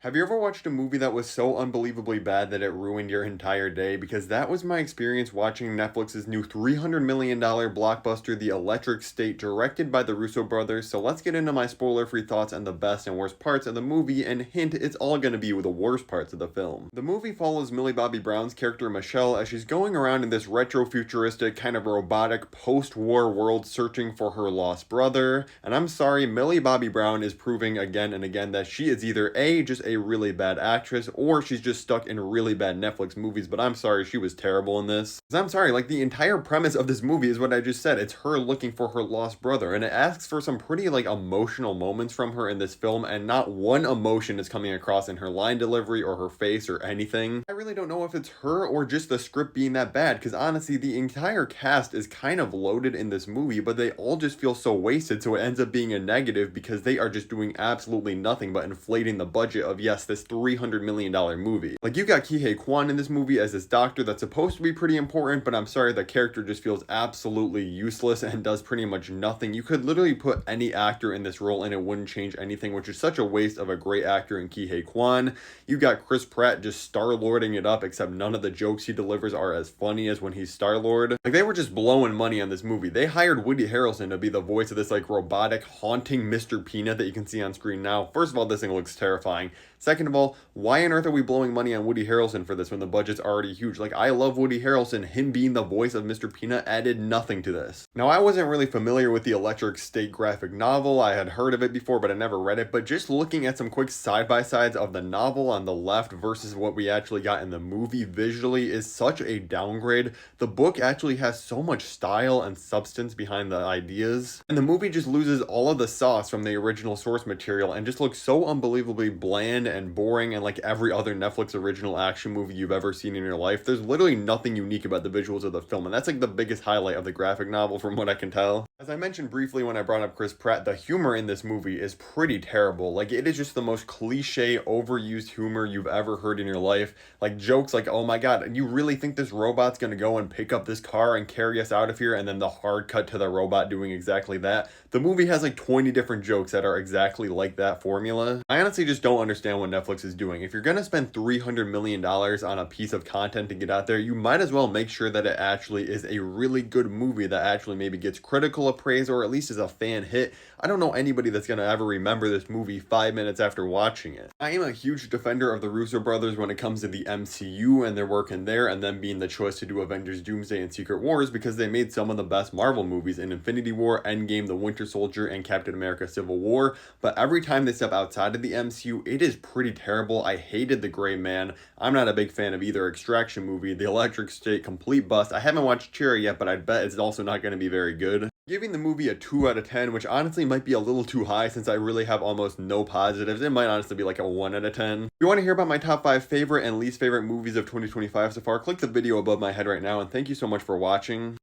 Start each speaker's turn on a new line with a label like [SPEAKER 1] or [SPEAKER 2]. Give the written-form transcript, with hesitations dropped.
[SPEAKER 1] Have you ever watched a movie that was so unbelievably bad that it ruined your entire day? Because that was my experience watching Netflix's new $300 million blockbuster, The Electric State, directed by the Russo brothers. So let's get into my spoiler-free thoughts on the best and worst parts of the movie, and hint, it's all going to be with the worst parts of the film. The movie follows Millie Bobby Brown's character Michelle as she's going around in this retro-futuristic, kind of robotic, post-war world searching for her lost brother. And I'm sorry, Millie Bobby Brown is proving again and again that she is either A, just a really bad actress, or she's just stuck in really bad Netflix movies, but I'm sorry, she was terrible in this. 'Cause I'm sorry, like, the entire premise of this movie is what I just said. It's her looking for her lost brother, and it asks for some pretty, like, emotional moments from her in this film, and not one emotion is coming across in her line delivery or her face or anything. I really don't know if it's her or just the script being that bad, because honestly, the entire cast is kind of loaded in this movie, but they all just feel so wasted, so it ends up being a negative because they are just doing absolutely nothing but inflating the budget of, yes, this $300 million movie. Like, you got Ki Kwan in this movie as this doctor that's supposed to be pretty important, but I'm sorry, the character just feels absolutely useless and does pretty much nothing. You could literally put any actor in this role and it wouldn't change anything, which is such a waste of a great actor in Ki Kwan. You got Chris Pratt just Star-Lording it up, except none of the jokes he delivers are as funny as when he's Star-Lord. Like, they were just blowing money on this movie. They hired Woody Harrelson to be the voice of this, like, robotic, haunting Mr. Peanut that you can see on screen now. First of all, this thing looks terrifying. Second of all, why on earth are we blowing money on Woody Harrelson for this when the budget's already huge? Like, I love Woody Harrelson. Him being the voice of Mr. Peanut added nothing to this. Now, I wasn't really familiar with the Electric State graphic novel. I had heard of it before, but I never read it. But just looking at some quick side-by-sides of the novel on the left versus what we actually got in the movie visually is such a downgrade. The book actually has so much style and substance behind the ideas, and the movie just loses all of the sauce from the original source material and just looks so unbelievably bland and boring and like every other Netflix original action movie you've ever seen in your life. There's literally nothing unique about the visuals of the film, and that's like the biggest highlight of the graphic novel from what I can tell. As I mentioned briefly when I brought up Chris Pratt, the humor in this movie is pretty terrible. Like, it is just the most cliche, overused humor you've ever heard in your life. Like, jokes like, oh my god, you really think this robot's gonna go and pick up this car and carry us out of here? And then the hard cut to the robot doing exactly that. The movie has like 20 different jokes that are exactly like that formula. I honestly just don't understand what Netflix is doing. If you're gonna spend $300 million on a piece of content to get out there, you might as well make sure that it actually is a really good movie that actually maybe gets critical appraise or at least is a fan hit. I don't know anybody that's gonna ever remember this movie 5 minutes after watching it. I am a huge defender of the Russo brothers when it comes to the MCU and their work in there, and them being the choice to do Avengers Doomsday and Secret Wars, because they made some of the best Marvel movies in Infinity War, Endgame, The Winter Soldier, and Captain America Civil War. But every time they step outside of the MCU, it is pretty terrible. I hated The Gray Man. I'm not a big fan of either Extraction movie. The Electric State, complete bust. I haven't watched Cherry yet, but I bet it's also not going to be very good. Giving the movie a 2 out of 10, which honestly might be a little too high since I really have almost no positives. It might honestly be like a 1 out of 10. If you want to hear about my top 5 favorite and least favorite movies of 2025 so far, click the video above my head right now, and thank you so much for watching.